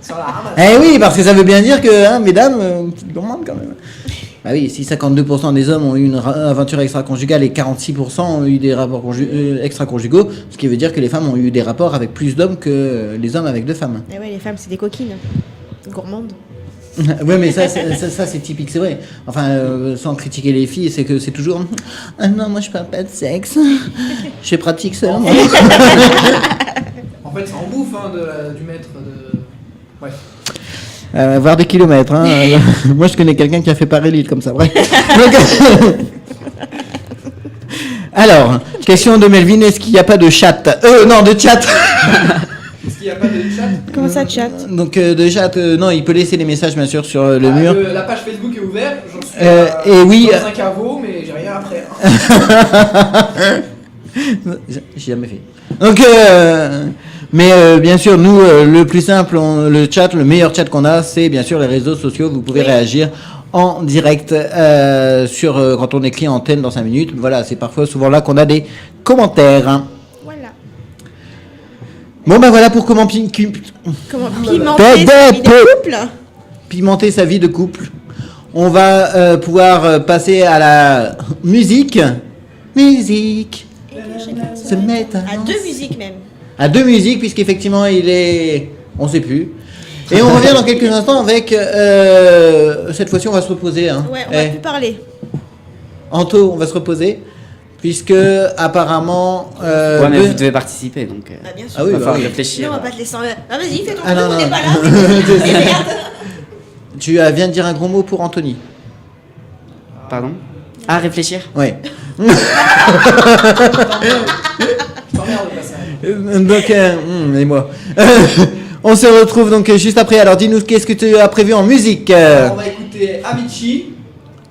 Sur la ramasse. Eh oui, parce que ça veut bien dire que, hein, mesdames, tu demandes quand même. Bah oui, si 52% des hommes ont eu une aventure extra-conjugale et 46% ont eu des rapports extra-conjugaux, ce qui veut dire que les femmes ont eu des rapports avec plus d'hommes que les hommes avec 2 femmes. Eh ouais, les femmes, c'est des coquines. Gourmandes. Ouais, mais ça c'est typique, c'est vrai. Enfin, sans critiquer les filles, c'est que c'est toujours. Ah non, moi je parle pas de sexe. Je pratique seulement. En fait, ça en bouffe hein, du maître de. Bref. Voir des kilomètres. Hein. Moi je connais quelqu'un qui a fait Paris-Lille comme ça. Bref. Donc, alors, question de Melvin, est-ce qu'il n'y a pas de chat? Non, de chat. Est-ce qu'il n'y a pas de chat? Comment ça, chat? Donc de chat, non, il peut laisser des messages bien sûr sur le mur. La page Facebook est ouverte, j'en suis Et oui. dans un caveau, mais j'ai rien après. Hein. J'ai jamais fait. Donc, mais bien sûr, nous, le plus simple, le chat, le meilleur chat qu'on a, c'est bien sûr les réseaux sociaux. Vous pouvez Oui. réagir en direct quand on écrit antenne dans 5 minutes. Voilà, c'est parfois souvent là qu'on a des commentaires. Voilà. Bon ben voilà pour comment Comment pimenter sa vie de couple. pimenter sa vie de couple. On va pouvoir passer à la musique. Musique. Se mettre À 2 musiques même. à 2 musiques, puisqu'effectivement il est... on sait plus. Et on revient dans quelques instants avec... cette fois-ci on va se reposer. Hein. Ouais, on va plus parler. Anto, on va se reposer, puisque apparemment... Ouais, mais vous devez participer, donc Bah, bien sûr. Ah oui, va bah falloir oui. réfléchir. Non, on va pas te laisser en... Ah, vas-y, fais ton Ah, truc, non, on non. n'est pas là. Et merde. Tu viens de dire un gros mot pour Anthony. Pardon? Ah, réfléchir? Ouais. T'emmerdes pas ça. Donc, et moi. On se retrouve donc juste après. Alors dis-nous, qu'est-ce que tu as prévu en musique Alors, on va écouter Avicii.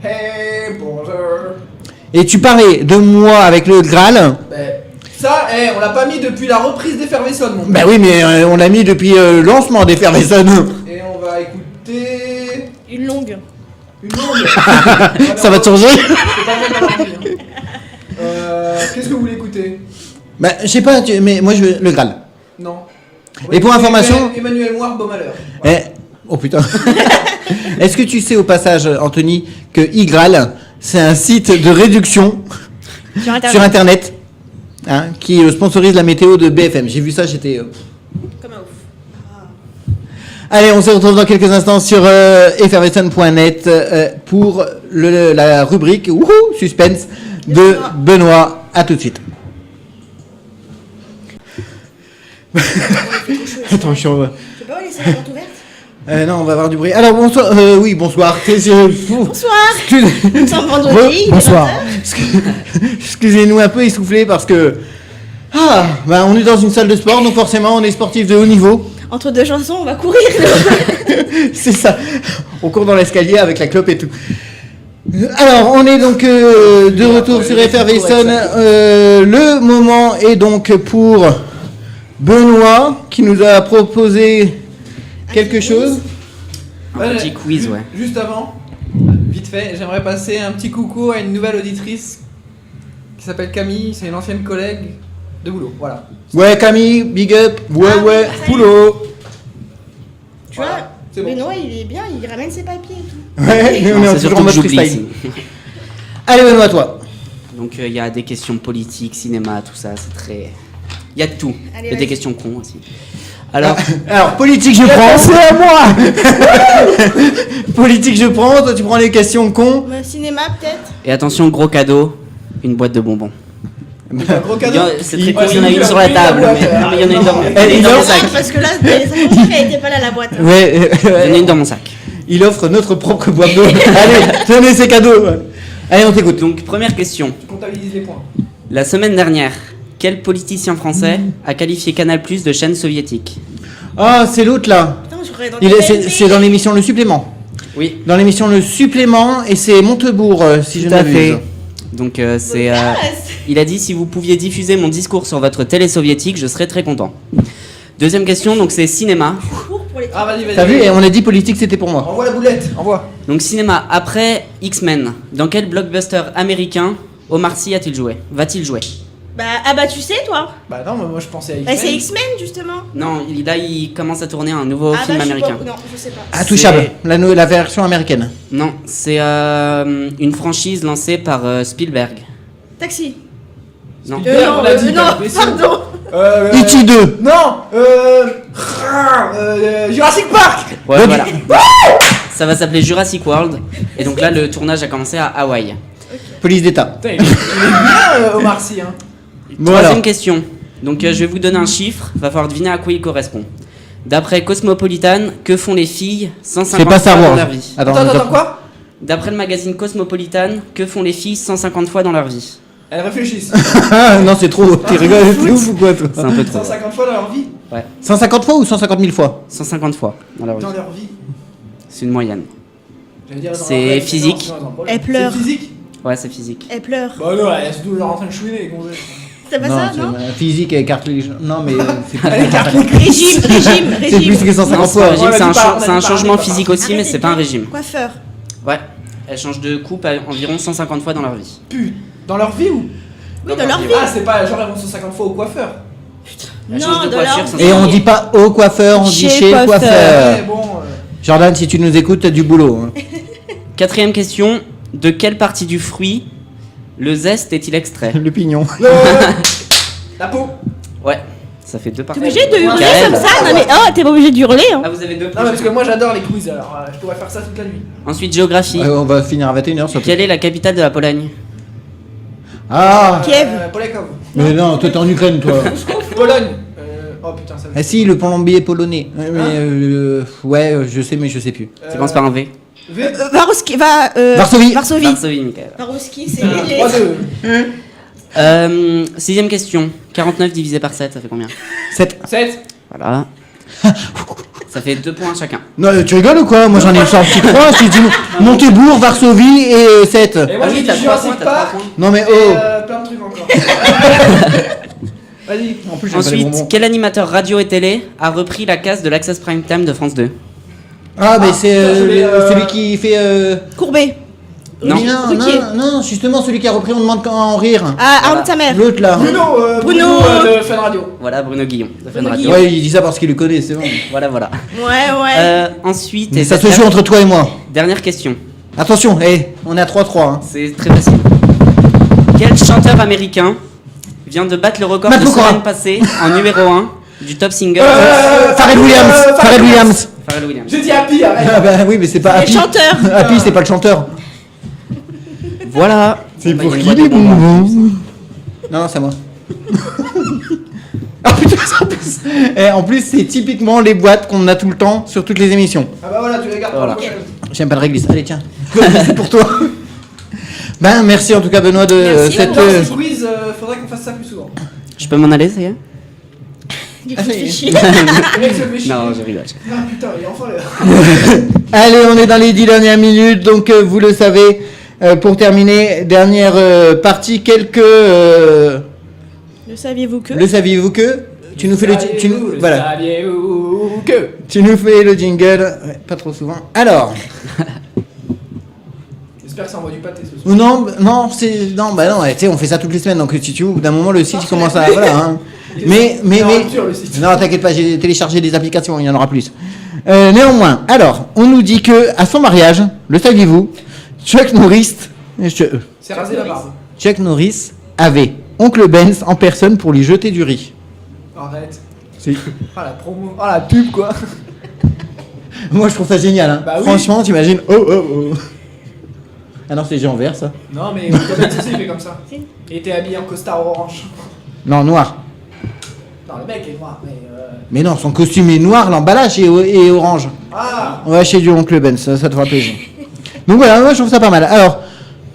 Hey, bonjour. Et tu parlais de moi avec le Graal. Ben, ça, on l'a pas mis depuis la reprise d'Effervescence, mon Bah oui, mais on l'a mis depuis le lancement d'Effervescence. Et on va écouter Une longue. une longue. Ça va te changer? C'est pas mal dans l'ordi, hein. Qu'est-ce que vous voulez écouter? Bah je sais pas, mais moi je veux le Graal. Non. Et pour information- Emmanuel Moir, Beau Malheur. Eh, oh putain. Est-ce que tu sais au passage, Anthony, que iGraal, c'est un site de réduction Sur Internet. sur Internet hein, qui sponsorise la météo de BFM. J'ai vu ça, j'étais... Comme un ouf. Allez, on se retrouve dans quelques instants sur effervescent.net pour la rubrique suspense de Benoît. À tout de suite. Attends, je suis en... Tu peux pas laisser la porte ouverte? non, on va avoir du bruit. Alors, bonsoir. Oui, bonsoir. Bonsoir. Nous sommes vendredi. il est Bonsoir. 20h. Excusez-nous un peu essoufflés parce que... on est dans une salle de sport, donc forcément, on est sportif de haut niveau. Entre 2 chansons, on va courir. C'est ça. On court dans l'escalier avec la clope et tout. Alors, on est donc de retour sur Effervescence. Le moment est donc pour Benoît qui nous a proposé quelque chose. Un petit quiz, ouais. Juste avant, vite fait, j'aimerais passer un petit coucou à une nouvelle auditrice qui s'appelle Camille, c'est une ancienne collègue de boulot, voilà. Ouais, Camille, big up. Ouais, Ah, ouais, ça y est. poulot. Tu Voilà, vois, c'est bon. Benoît, il est bien, il ramène ses papiers et tout. Ouais, mais on Non, est c'est toujours en surtout que mode j'oublie freestyle. ici. Allez, Benoît, toi. Donc il y a des questions politiques, cinéma, tout ça, c'est très... Il y a de tout. Allez, Il y a des vas-y. questions cons aussi. Alors, Alors, politique, je prends. C'est à moi. Politique, je prends. Toi, tu prends les questions cons. Cinéma, peut-être. et attention, gros cadeau, une boîte de bonbons. Un gros Il y cadeau. en- C'est très Il- cool, il y en a Ouais, une c'est sur la une table, boîte, mais non, mais il y en a une dans, Elle elle est est dans dans mon le sac. Ah, parce que là, ça fait longtemps qu'elle était pas là, la boîte. Ouais. Il y en a une dans mon sac. Il offre notre propre boîte d'eau. Allez, tenez ces cadeaux. Allez, on t'écoute. Donc première question. Tu comptabilises les points. La semaine dernière, quel politicien français a qualifié Canal+ de chaîne soviétique? Ah, c'est l'autre là. Putain, je croyais dans C'est dans l'émission Le Supplément. Oui, Dans l'émission Le Supplément, et c'est Montebourg, si je tout à ne fait. m'abuse. Donc il a dit si vous pouviez diffuser mon discours sur votre télé soviétique, je serais très content. Deuxième question, donc c'est cinéma. Pour les Ah, vas-y, vas-y. T'as vu, et on a dit politique, c'était pour moi. Envoie la boulette, envoie. Donc cinéma, après X-Men, dans quel blockbuster américain Omar Sy a-t-il joué? Va-t-il jouer? Bah, tu sais, toi. Bah non, mais moi je pensais à Bah, c'est X-Men. X-Men, justement. Non, là il commence à tourner un nouveau Ah, film bah, je sais américain. pas. Non, je sais pas. Intouchable, la version américaine. Non, c'est une franchise lancée par Spielberg. Taxi. Non. Spielberg, on l'a dit, non, t'as baissé. pardon. E.T. 2. Non, Jurassic Park. Ouais, voilà. Ça va s'appeler Jurassic World. Et donc là, le tournage a commencé à Hawaï. Police d'État. Putain, il est bien Omar Sy, hein. Bon, Troisième alors. question. Donc je vais vous donner un chiffre, va falloir deviner à quoi il correspond. D'après Cosmopolitan, que font les filles 150 C'est pas Star fois dans Wars. leur vie? Attends, quoi? D'après le magazine Cosmopolitan, que font les filles 150 fois dans leur vie? Elles réfléchissent. Ah, non, c'est trop. Tu rigoles, t'es ouf ou quoi, toi? C'est un peu trop. 150 fois dans leur vie. 150 fois ou 150 000 fois? 150 fois dans leur vie. Dans leur vie. C'est une moyenne. J'allais dire dans C'est leur rêve, mais physique. non, sinon elles ont un problème. Elle pleure. C'est physique. Ouais, c'est physique. Elle pleure. Bah non, elle est surtout genre en train de chouiner, les gonzesses. C'est pas ça, c'est non physique et cartilage. Non, mais c'est plus, Elle est cartouche. Régime. c'est plus que Non, 150 c'est pas un fois. régime, On c'est l'a un, dit pas, cha- on l'a c'est dit un pas, changement on l'a dit pas. physique aussi, mais Arrêtez c'est pas un de- régime. Coiffeur. Ouais, elles changent de coupe environ 150 fois dans leur vie. Dans leur vie ou? Oui, dans leur vie. Ah, c'est pas genre elles vont 150 fois au coiffeur. Elles Non, changent de dans leur coiffure vie. sans- Et on dit pas au coiffeur, on dit chez le coiffeur. Ouais, bon. Jordan, si tu nous écoutes, t'as du boulot. Hein. Quatrième question, de quelle partie du fruit le zeste est-il extrait? Le pignon. La peau. Ouais, ça fait 2 parties. T'es obligé de hurler Michael. comme ça? Non mais oh, t'es pas obligé de hurler hein. Ah, vous avez 2 Non, mais parce que moi j'adore les quiz alors je pourrais faire ça toute la nuit. Ensuite, géographie. On va finir à 21h surtout. Quelle est la capitale de la Pologne? Ah Kiev. Polakov. Mais non, toi t'es en Ukraine, toi. Pologne. Oh putain, ça Ah si, le plombier polonais. Ouais, mais ouais, je sais, mais je sais plus. Ça commence par un V. Varoski, Varsovie. Varsovie. Varsovie, Michael. Varoski, c'est 3-2. Sixième question. 49 divisé par 7, ça fait combien? 7. 7. Voilà. Ça fait 2 points chacun. Non, tu rigoles ou quoi? Moi j'en ai sorti 3. Je t'ai dit Montebourg, Varsovie et 7. Et moi j'ai dit t'as 3 points, Jurassic t'as 3 Park. points. Non mais Et oh. plein de trucs encore. Vas-y. En plus, j'aime pas les Ensuite, bonbons. quel animateur radio et télé a repris la case de l'Access Prime Time de France 2? Ah, mais c'est putain, je voulais, celui qui fait. Courbet. Non. Mais Ruquier. non, justement celui qui a repris On demande quand en rire. Ah, Arnaud de sa mère. L'autre là. Bruno de Fun Radio. Voilà, Bruno Guillon, de Fun Bruno Radio. Guillon. Ouais, il dit ça parce qu'il le connaît, c'est bon. Voilà, voilà. Ouais. Ensuite, Mais et ça se joue entre toi et moi. dernière question. Attention, on est à 3-3. Hein. C'est très facile. Quel chanteur américain vient de battre le record Matt de Pokora. semaine passée en numéro 1 du top single Pharrell Williams. Pharrell Williams. Pharrell Williams. J'ai dit Happy, arrête. Ah bah oui, mais c'est pas Les Happy. chanteurs. Happy, c'est pas le chanteur. Voilà. C'est Bon, pour bah, il y qui a une les boîte de bonbons. bonbons? Non, c'est moi. Ah putain, en plus, en plus, c'est typiquement les boîtes qu'on a tout le temps sur toutes les émissions. Ah bah voilà, tu regardes pour Voilà. la prochaine. J'aime pas de réglisse. Allez, tiens. C'est pour toi. Ben, merci en tout cas, Benoît, de Merci, cette. Dans ce quiz, faudrait qu'on fasse ça plus souvent. Je peux m'en aller, ça y est? Du coup, je fais chier. Le mec se fait chier. Non, je rigole. Ah putain, il est enfin là. Allez, on est dans les 10 dernières minutes, donc vous le savez. Pour terminer, dernière partie, quelques. Le saviez-vous que? Le saviez-vous que tu nous fais voilà. Saviez-vous que Tu nous fais le jingle, ouais, pas trop souvent. Alors, J'espère que ça envoie du pâté ce soir. non, bah non, ouais, tu sais, on fait ça toutes les semaines, donc si tu veux, au bout d'un moment le site il commence à, voilà. Hein. Mais, C'est en rupture, le site. non, t'inquiète pas, j'ai téléchargé des applications, il y en aura plus. Néanmoins, alors, on nous dit que à son mariage, le saviez-vous, Chuck Norris C'est rasé la barbe. avait Oncle Benz en personne pour lui jeter du riz. Arrête. Si. Ah la promo. Ah la pub quoi. Moi je trouve ça génial, hein. Bah oui. Franchement, t'imagines. Oh. Ah non, c'est Jean vert ça. Non mais Thomas aussi il fait comme ça. Il était habillé en costard orange. Non, noir. Non le mec est noir mais Mais non, son costume est noir, l'emballage est orange. Ah. On va chez du Oncle Ben, ça te fera plaisir. Donc voilà, moi je trouve ça pas mal. Alors,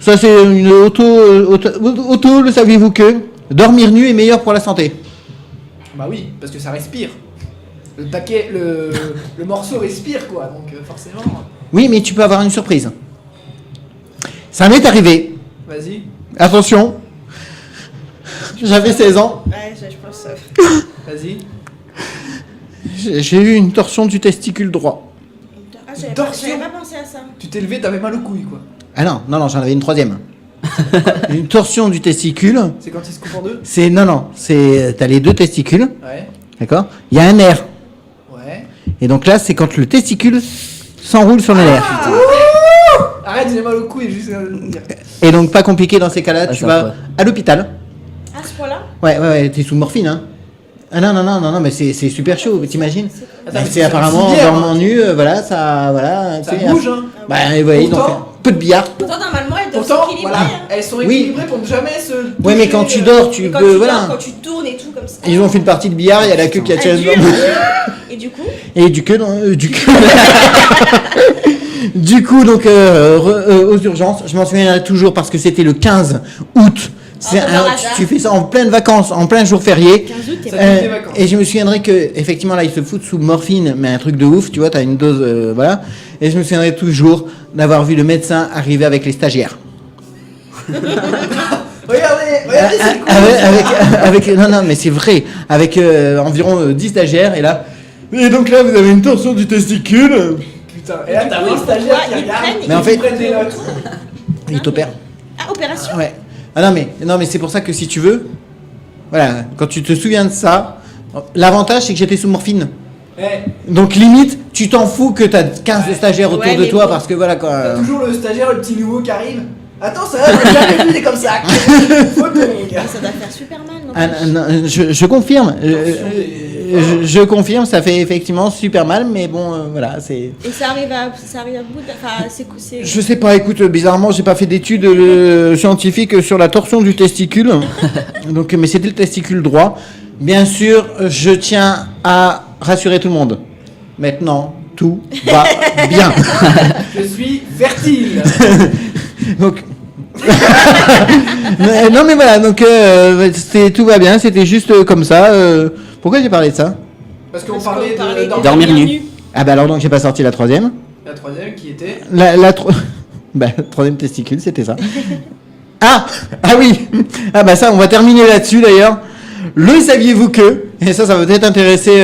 ça c'est une auto, le saviez-vous que dormir nu est meilleur pour la santé? Bah oui, parce que ça respire. Le paquet, le morceau respire quoi, donc forcément. Oui, mais tu peux avoir une surprise. Ça m'est arrivé. Vas-y. Attention. J'avais 16 ans. Ouais, je pense. Vas-y. J'ai eu une torsion du testicule droit. Ah, Torsion. j'avais pas pensé à ça. Tu t'es levé, t'avais mal aux couilles quoi. Ah non, j'en avais une troisième. Une torsion du testicule. C'est quand il se coupe en deux. T'as les deux testicules, Ouais. d'accord? Il y a un nerf. Ouais. Et donc là, c'est quand le testicule s'enroule sur le nerf. Arrête, j'ai mal aux couilles, juste dire. Et donc pas compliqué dans ces cas-là, Ah, tu ça vas va. à l'hôpital. À ce point-là? Ouais, t'es sous morphine, hein. Ah non, mais c'est super chaud, t'imagines? Attends, mais C'est c'est apparemment, en auxiliaire, dormant hein. nu, voilà, ça Ça tu sais, bouge hein. Bah, ouais, donc, Pourtant- peu de billard. Pourtant, normalement, elles doivent Pourtant, s'équilibrer. voilà, hein. elles sont Oui. équilibrées pour ne jamais se. Ouais, mais toucher, quand tu dors, tu Et quand peux, tu voilà. dors, quand tu tournes et tout comme ça. Ils ont fait une partie de billard, il y a la queue qui a tiré Elle dedans. dure. Et du coup? Et du queue, du queue. Du coup, donc, aux urgences, je m'en souviendrai toujours parce que c'était le 15 août. C'est par hasard. tu fais ça en pleine vacances, en plein jour férié. 15 août, t'es Ça pas. fait des vacances. Et je me souviendrai que effectivement là ils se foutent sous morphine, mais un truc de ouf, tu vois, t'as une dose, voilà. Et je me souviendrai toujours d'avoir vu le médecin arriver avec les stagiaires. Regardez, c'est cool. Avec non, mais c'est vrai, avec environ 10 stagiaires, et là. Et donc là vous avez une torsion du testicule. Putain, et là, t'as un stagiaire qui ils regarde. prennent- Mais en fait- ils prennent des notes. Il t'opère. Ah, opération. Ouais. Ah non mais c'est pour ça que si tu veux, voilà, quand tu te souviens de ça, l'avantage c'est que j'étais sous morphine. Eh, Donc limite, tu t'en fous que t'as 15 stagiaires autour Ouais, de mais toi bon. parce que voilà quoi. t'as toujours le stagiaire, le petit nouveau qui arrive. Attends, ça va, j'ai jamais vu des comme ça. Photo, mon gars. Mais ça doit faire super mal, non Ah, non, je confirme. Je confirme, ça fait effectivement super mal, mais bon, voilà, c'est. Et ça arrive à bout de... Enfin, c'est... Je sais pas, écoute, bizarrement, j'ai pas fait d'études scientifiques sur la torsion du testicule. Donc, mais c'était le testicule droit. Bien sûr, je tiens à rassurer tout le monde. Maintenant, tout va bien. Je suis fertile. Donc. Non mais voilà, donc tout va bien, c'était juste comme ça. Pourquoi j'ai parlé de ça? Parce qu'on Parce parlait qu'on parlait de Dormir nu. Ah bah alors donc j'ai pas sorti la troisième. La troisième qui était. Bah, troisième testicule, c'était ça. Ah oui. Ah bah ça, on va terminer là-dessus d'ailleurs. Le saviez-vous que, et ça va peut-être intéresser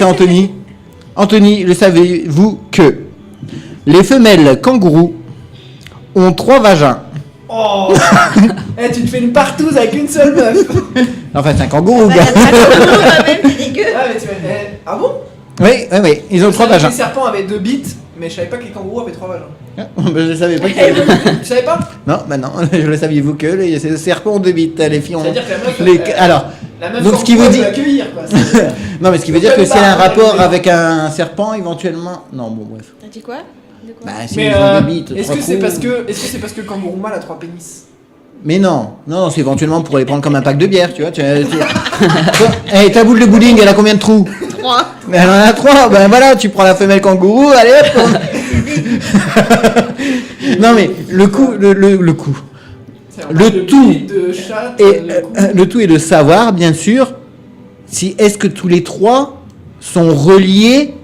Anthony. Anthony, le savez-vous que les femelles kangourous ont 3 vagins. Oh. Eh, tu te fais une partouze avec une seule meuf. Enfin, c'est un kangourou, Bah, gars. même, c'est dégueu. Ah, mais tu fais. Eh, ah bon? Oui, ils ont 3 vagins. Les serpents avaient 2 bites, mais je savais pas que les kangourous avaient 3 vagins. Bah, je savais pas. Tu savais pas? Non, bah non, je le saviez-vous que les serpents ont 2 bites, les filles ont. C'est-à-dire que la meuf. Alors, La meuf donc ce qui veut kangourou, dire. elle peut accueillir, quoi. C'est- Non, mais ce qui veut dire que si elle a un rapport avec un serpent, éventuellement. Non, bon, bref. T'as dit quoi? De quoi? Bah, si Mais ils ont 2 bites. est-ce 3 que c'est trous. parce que le kangourou mâle a 3 pénis? Mais non, c'est éventuellement pour les prendre comme un pack de bière, tu vois. Hey, ta boule de bowling, elle a combien de trous? 3. Mais elle en a 3, ben voilà, tu prends la femelle kangourou, allez hop. Non mais le coup, le coup. C'est un Le de tout. bite, de chatte, Et le cou. le tout est de savoir, bien sûr, si est-ce que tous les 3 sont reliés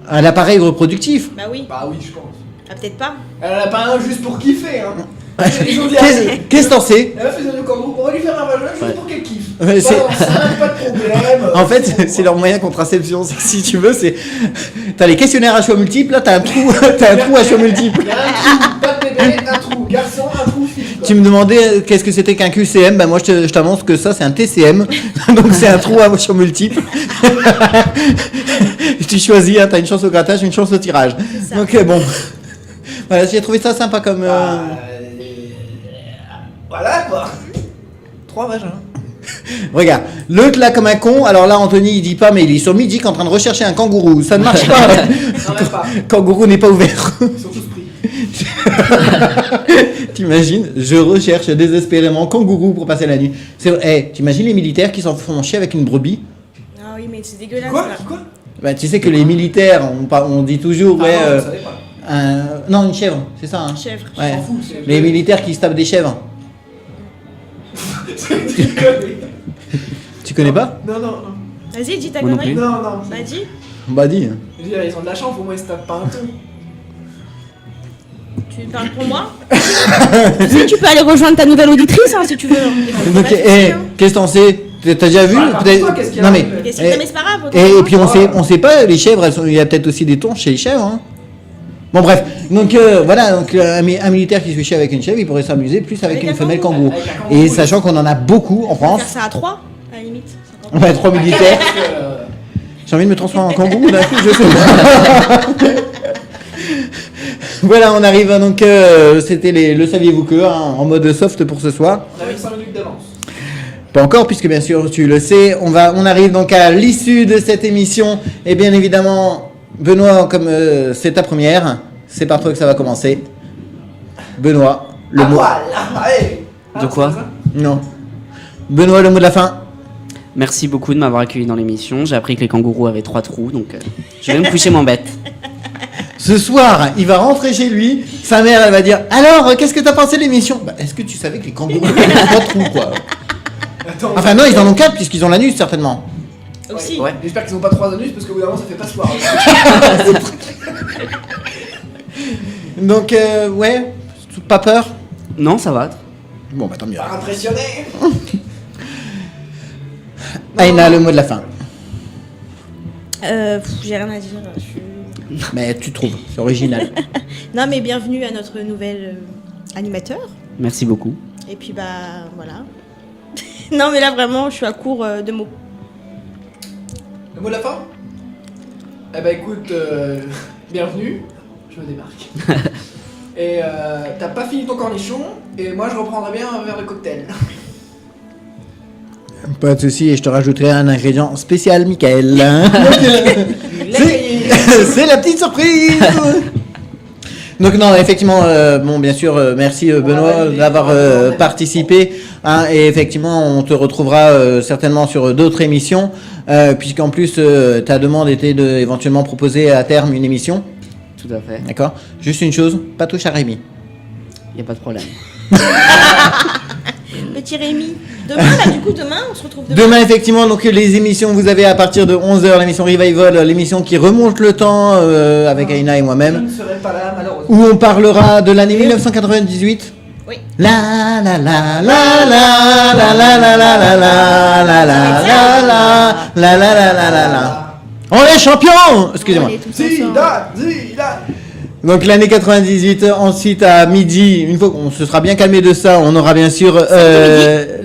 à l'appareil reproductif. Bah oui. Bah oui, je pense. Ah, peut-être pas. Elle en a pas un juste pour kiffer, hein. Ils ont dit, Qu'est-ce que t'en sais? la meuf, ils ont dit au kangourou, on va lui faire un vagin juste pour qu'elle kiffe. Ouais, Pas enceinte, pas de problème. En fait, c'est leur moyen de contraception. Si tu veux, c'est. T'as les questionnaires à choix multiples, là, t'as un trou à choix multiples. Il y a un trou, pas de bébé, un trou. Garçon, un trou, fille. quoi. Tu me demandais qu'est-ce que c'était qu'un QCM, bah moi je t'annonce que ça c'est un TCM, donc c'est un trou à choix multiples. Tu choisis, hein, t'as une chance au grattage, une chance au tirage. ça. Donc bon, voilà, j'ai trouvé ça sympa comme. Voilà quoi. 3 vagins. Regarde, l'autre là comme un con, alors là Anthony il dit pas mais il est sur Mythique en train de rechercher un kangourou, ça ne marche pas. Non, même pas. Kangourou n'est pas ouvert. Ils sont tous pris. T'imagines, je recherche désespérément kangourou pour passer la nuit. C'est vrai, hey, t'imagines les militaires qui s'en font chier avec une brebis? Ah oui, mais c'est dégueulasse. Quoi? là. Quoi? Bah, tu sais que les militaires, on dit toujours, ouais, Ah non, je savais pas. non, une chèvre, c'est ça. Hein. Chèvre. Ouais. M'en fous, c'est- Les militaires qui se tapent des chèvres. Tu connais. Tu connais pas? Non, non, non. Vas-y, dis ta Moi non connerie. plus. Non, non. Bah, dis. Bah dis. Je veux dire, ils ont de la chance, au moins ils se tapent pas un ton. Tu parles pour moi? Tu sais, tu peux aller rejoindre ta nouvelle auditrice, hein, si tu veux. Donc, qu'est-ce que t'en sais? T'as déjà vu? Bah, Peut-être- raconte-toi, qu'est-ce qu'il y a Non dans mais. le- Qu'est-ce que mais c'est pas grave. Et puis on sait pas, les chèvres, il y a peut-être aussi des tons chez les chèvres. Hein. Bon bref, donc voilà, donc un militaire qui se fait chier avec une chèvre, il pourrait s'amuser plus avec Avec une un femelle kangourou. kangourou. Avec un kangourou, Et sachant qu'on en a beaucoup en On va France, faire ça à 3, à la limite. on a 3 militaires. Parce que, J'ai envie de me transformer en kangourou d'un coup, je sais pas. Voilà, on arrive donc, c'était le saviez-vous que, hein, en mode soft pour ce soir. on avait 5 minutes d'avance. Pas encore, puisque bien sûr tu le sais, on arrive donc à l'issue de cette émission. Et bien évidemment, Benoît, comme c'est ta première, c'est par toi que ça va commencer. Benoît, le mot. Voilà, allez. De quoi? c'est ça? Non. Benoît, le mot de la fin. Merci beaucoup de m'avoir accueilli dans l'émission. J'ai appris que les kangourous avaient 3 trous, donc je vais me coucher moins bête. Ce soir, il va rentrer chez lui, sa mère elle va dire alors qu'est-ce que t'as pensé de l'émission? Bah, est-ce que tu savais que les kangourous avaient 3 trous quoi? Attends. Enfin non, ils en ont 4 puisqu'ils ont l'anus certainement. Aussi. Ouais. J'espère qu'ils ont pas 3 anus parce qu'au bout d'un moment ça fait pas soir. Donc ouais, pas peur. Non, ça va. Bon bah tant mieux. Pas impressionné. Aïna, le mot de la fin. J'ai rien à dire. Mais tu trouves, c'est original. Non, mais bienvenue à notre nouvel animateur. Merci beaucoup. Et puis, voilà. Non, mais là, vraiment, je suis à court de mots. Le mot de la fin? Eh ben écoute, bienvenue, je me démarque. Et t'as pas fini ton cornichon, et moi je reprendrai bien un verre de cocktail. Pas de souci, et je te rajouterai un ingrédient spécial, Michael. C'est la petite surprise. Donc non, effectivement, bon, bien sûr, merci Benoît d'avoir participé. Hein, et effectivement, on te retrouvera certainement sur d'autres émissions, puisqu'en plus, ta demande était de éventuellement proposer à terme une émission. Tout à fait. D'accord. Juste une chose, pas touche à Rémi. Il n'y a pas de problème. Petit Rémi. Demain, on se retrouve demain. Demain, effectivement, donc les émissions, vous avez à partir de 11h, l'émission Revival, l'émission qui remonte le temps avec Aïna et Je moi-même, ne serai pas là, malheureusement. où on parlera de l'année 1998. Oui. La la la la la la la la la la la la la la la la la la. On est champions. Excusez-moi. On est tous ensemble. Zidane. Donc l'année 98, ensuite à midi, une fois qu'on se sera bien calmé de ça, on aura bien sûr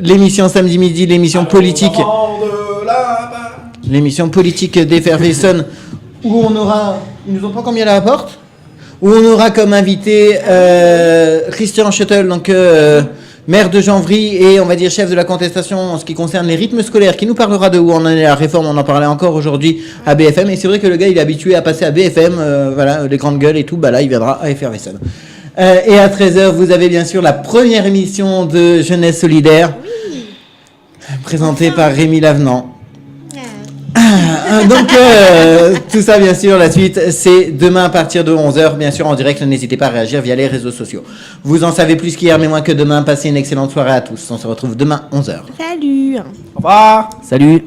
l'émission samedi midi, l'émission politique. L'émission politique d'Effervescent, où on aura, ils nous ont pas encore mis à la porte, où on aura comme invité Christian Schuttel, donc maire de Janvry et on va dire chef de la contestation en ce qui concerne les rythmes scolaires, qui nous parlera de où on en est la réforme. On en parlait encore aujourd'hui à BFM, et c'est vrai que le gars il est habitué à passer à BFM, voilà, les grandes gueules et tout, bah là il viendra à Effervescent. Et à 13h, vous avez bien sûr la première émission de Jeunesse Solidaire, présentée par Rémi Lavenant. Donc tout ça bien sûr, la suite c'est demain à partir de 11h, bien sûr en direct, n'hésitez pas à réagir via les réseaux sociaux. Vous en savez plus qu'hier mais moins que demain, passez une excellente soirée à tous, on se retrouve demain 11h. Salut. Au revoir. Salut.